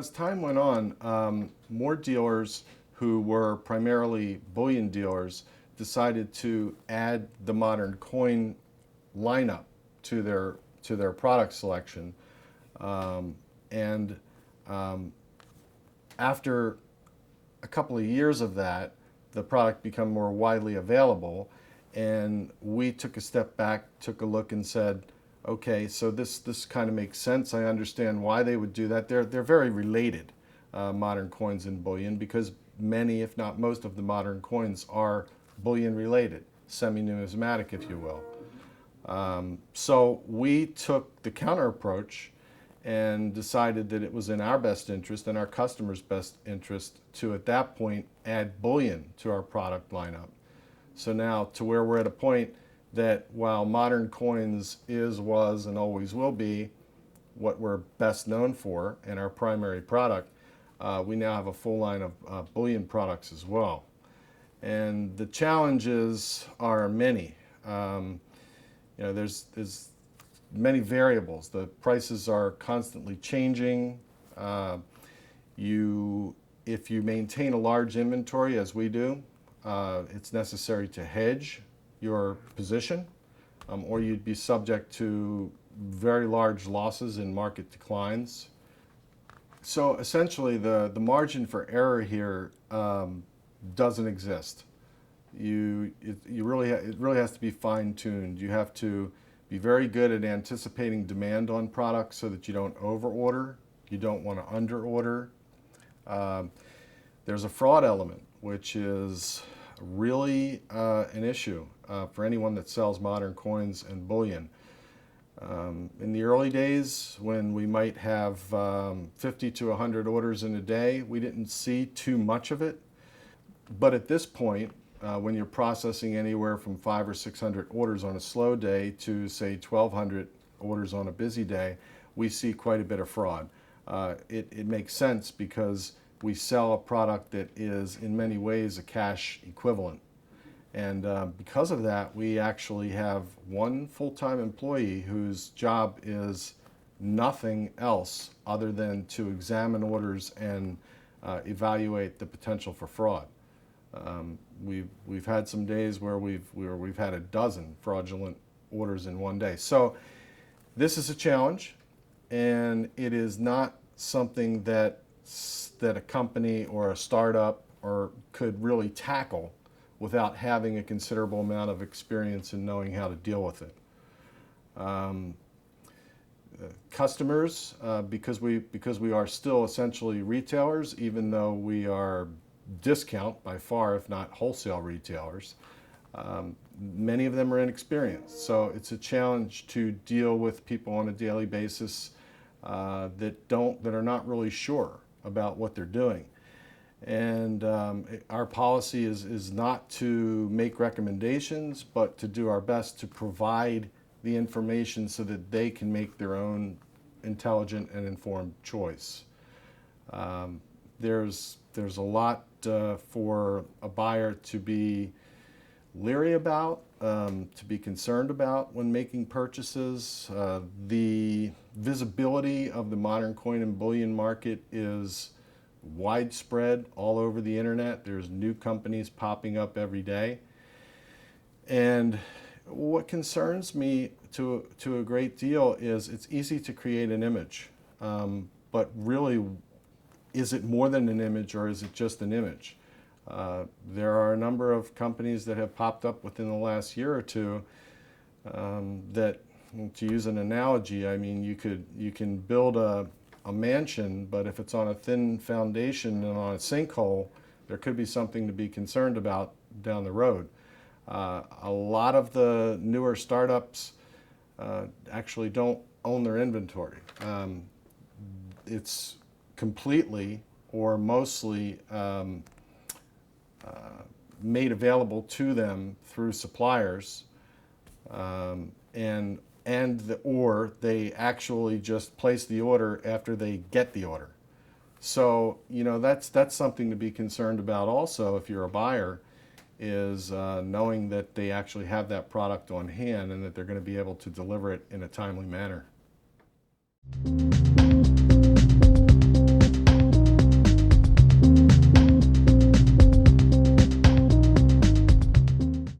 as time went on, more dealers who were primarily bullion dealers decided to add the Modern Coin lineup to their product selection. And after a couple of years of that, the product became more widely available, and we took a step back, took a look, and said, okay, so this kind of makes sense. I understand why they would do that. They're very related, modern coins and bullion, because many, if not most, of the modern coins are bullion related, semi-numismatic, if you will. So we took the counter approach and decided that it was in our best interest and our customers' best interest to, at that point, add bullion to our product lineup. So now, to where we're at a point that while modern coins is, was, and always will be what we're best known for and our primary product, we now have a full line of bullion products as well. And the challenges are many. There's many variables. The prices are constantly changing. If you maintain a large inventory, as we do, it's necessary to hedge your position, or you'd be subject to very large losses in market declines. So essentially, the margin for error here doesn't exist. It really has to be fine-tuned. You have to be very good at anticipating demand on products so that you don't over-order. You don't want to under-order. There's a fraud element, which is really an issue for anyone that sells modern coins and bullion. In the early days, when we might have 50 to 100 orders in a day, we didn't see too much of it. But at this point, when you're processing anywhere from 500 or 600 orders on a slow day to, say, 1,200 orders on a busy day, we see quite a bit of fraud. It makes sense because we sell a product that is in many ways a cash equivalent. And because of that, we actually have one full-time employee whose job is nothing else other than to examine orders and evaluate the potential for fraud. We've had some days where we've had a dozen fraudulent orders in one day. So this is a challenge, and it is not something that a company or a startup could really tackle without having a considerable amount of experience in knowing how to deal with it. Customers, because we are still essentially retailers, even though we are discount by far, if not wholesale retailers, many of them are inexperienced. So it's a challenge to deal with people on a daily basis that are not really sure about what they're doing. And our policy is not to make recommendations, but to do our best to provide the information so that they can make their own intelligent and informed choice. There's a lot for a buyer to be leery about, to be concerned about when making purchases. The visibility of the modern coin and bullion market is widespread all over the internet. There's new companies popping up every day. And what concerns me to a great deal is it's easy to create an image, but really, is it more than an image, or is it just an image? There are a number of companies that have popped up within the last year or two that, to use an analogy, I mean, you can build a mansion, but if it's on a thin foundation and on a sinkhole, there could be something to be concerned about down the road. A lot of the newer startups actually don't own their inventory. It's completely or mostly made available to them through suppliers, or they actually just place the order after they get the order. So that's something to be concerned about also if you're a buyer, is knowing that they actually have that product on hand and that they're going to be able to deliver it in a timely manner.